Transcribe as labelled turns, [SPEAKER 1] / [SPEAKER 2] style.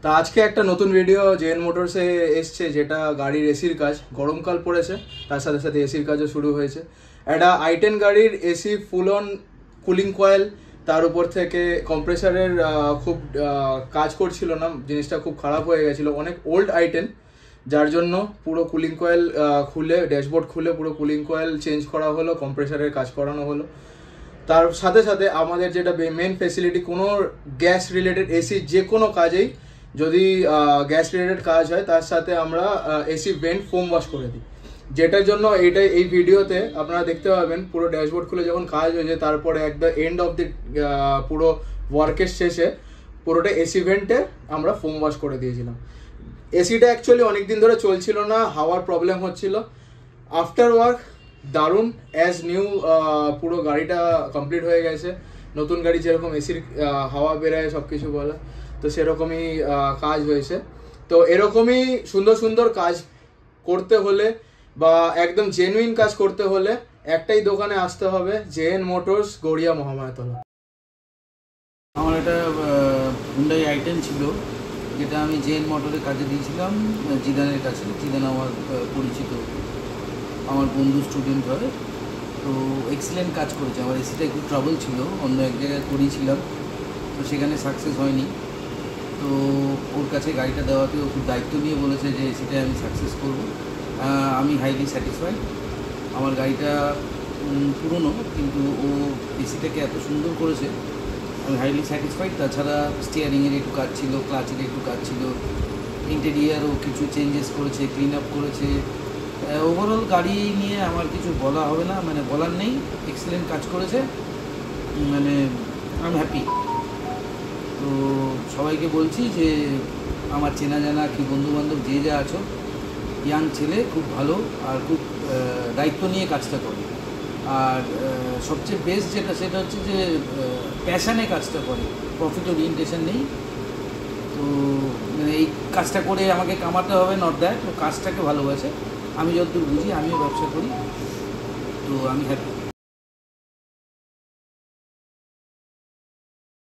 [SPEAKER 1] তো আজকে একটা নতুন ভিডিও জেএন মোটরসে এসছে, যেটা গাড়ির এসির কাজ। গরমকাল পড়েছে, তার সাথে সাথে এসির কাজও শুরু হয়েছে। একটা i10 গাড়ির AC full on cooling coil, তার উপর থেকে কম্প্রেসারের খুব কাজ করছিল না, জিনিসটা খুব খারাপ হয়ে গেছিলো। অনেক ওল্ড i10, যার জন্য পুরো কুলিং কয়েল খুলে, ড্যাশবোর্ড খুলে পুরো কুলিং কয়েল চেঞ্জ করা হলো, কম্প্রেসারের কাজ করানো হলো। তার সাথে সাথে আমাদের যেটা মেন ফেসিলিটি, কোনো গ্যাস রিলেটেড এসি যে কোনো কাজেই যদি গ্যাস রিলেটেড কাজ হয়, তার সাথে আমরা এসি ভেন্ট ফোম ওয়াশ করে দিই, যেটার জন্য এই ভিডিওতে আপনারা দেখতে পাবেন পুরো ড্যাশবোর্ড খুলে যখন কাজ হয়েছে, তারপরে এক দ্য এন্ড অফ দি পুরো ওয়ার্কের শেষে পুরোটা এসি ভেন্টে আমরা ফোম ওয়াশ করে দিয়েছিলাম। এসিটা অ্যাকচুয়ালি অনেকদিন ধরে চলছিল না, হাওয়ার প্রবলেম হচ্ছিল। আফটার ওয়ার্ক দারুণ, অ্যাজ নিউ, পুরো গাড়িটা কমপ্লিট হয়ে গেছে। নতুন গাড়ি যেরকম এসির হাওয়া বেরোয় সব কিছু বলে, তো সেরকমই কাজ হয়েছে। তো এরকমই সুন্দর সুন্দর কাজ করতে হলে বা একদম জেনুইন কাজ করতে হলে একটাই দোকানে আসতে হবে, জেএন মোটরস, গড়িয়া মহামায়াতলা।
[SPEAKER 2] আমার একটা হুন্ডাই i10 ছিল, যেটা আমি জেএন মোটরে কাজে দিয়েছিলাম জিদানের কাছে। জিদান আমার পরিচিত, আমার বন্ধু, স্টুডেন্ট হয়। তো এক্সিলেন্ট কাজ করেছে। আমার এসিটা একটু ট্রাবল ছিল, অন্য এক জায়গায় করিয়েছিলাম, তো সেখানে সাকসেস হয়নি। তো ওর কাছে গাড়িটা দেওয়াতে ও খুব দায়িত্ব নিয়ে বলেছে যে এসিটা আমি সাকসেস করব। আমি হাইলি স্যাটিসফাইড। আমার গাড়িটা পুরনো, কিন্তু ও এসিটাকে এত সুন্দর করেছে, আমি হাইলি স্যাটিসফাইড। তাছাড়া স্টিয়ারিংয়ের একটু কাজ ছিল, ক্লাচের একটু কাজ ছিল, ইন্টেরিয়ারও কিছু চেঞ্জেস করেছে, ক্লিন আপ করেছে। ওভারঅল গাড়ি নিয়ে আমার কিছু বলা হবে না, মানে বলার নেই। এক্সেলেন্ট কাজ করেছে, মানে আই এম হ্যাপি। তো সবাইকে বলছি যে আমার চেনা জানা কি বন্ধুবান্ধব যে যা আছো, ইয়াং ছেলে, খুব ভালো আর খুব দায়িত্ব নিয়ে কাজটা করে। আর সবচেয়ে বেস্ট যেটা, সেটা হচ্ছে যে প্যাশানে কাজটা করে, প্রফিট ওরিয়েন্টেশন নেই। তো মানে এই কাজটা করে আমাকে কামাতে হবে, নট দ্যাট। তো কাজটাকে ভালোবাসে। আমি যতদূর বুঝি, আমিও ব্যবসা করি, তো আমি হ্যাপি।